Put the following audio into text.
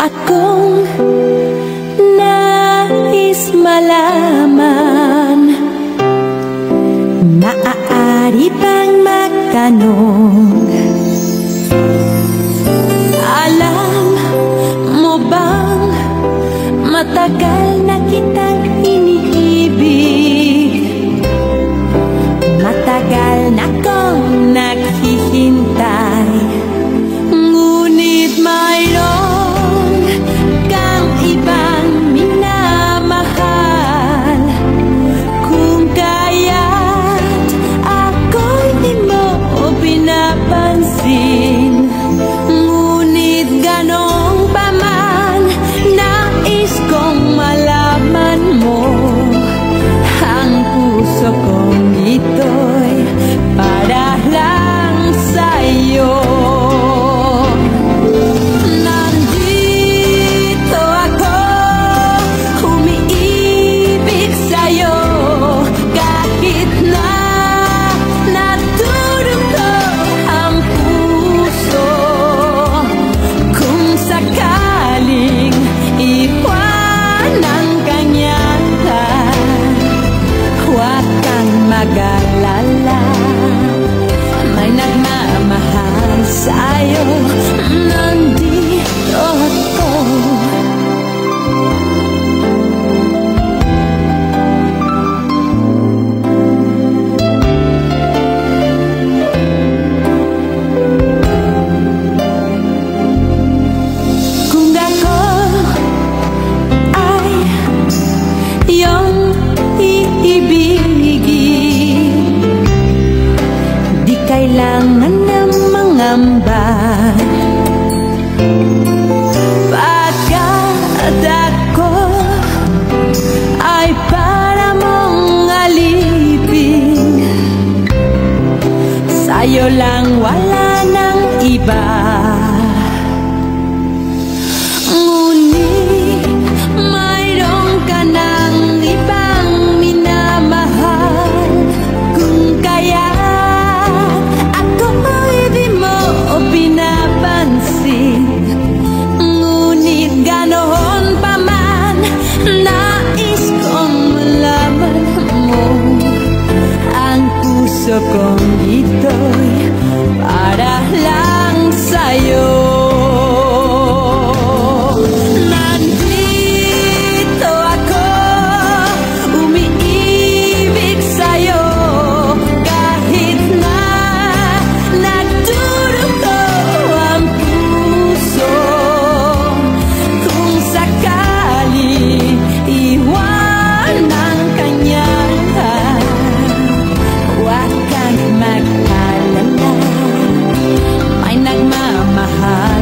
akong nais malaman. Maaari bang magtanong? Alam mo bang matagal na kitang iniibig? Matagal na kong naghihintay, ngunit mayroon kang ibang minamahal. Kung kaya't ako'y di mo pinapansin, ngunit ganong pa man, nais kong malaman mo. Ang puso kong ito'y para lang sa'yo. Nandito ako, umiibig sa'yo, kahit na natulog ang puso. Kung sakaling iwanan ka niya, huwag kang mag-alala, may nagmamahal sa'yo. Nandito ako. Kung ako ay iyong iibigin, di kailangan ng mangamba, pagkat ako ay para mong alipin. Sa'yo lang, wala nang iba. Ngunit mayroon ka ng ibang minamahal. Kung kaya ako'y di mo pinapansin, ngunit ganoon pa man, nais kong malaman mo. Ang puso kong ito'y para lang sa'yo. Nandito ako, umiibig sa'yo, kahit na nagdurugo ang puso. Kung sakali iwanan ka niya, huwag kang mag-alala, may nagmamahal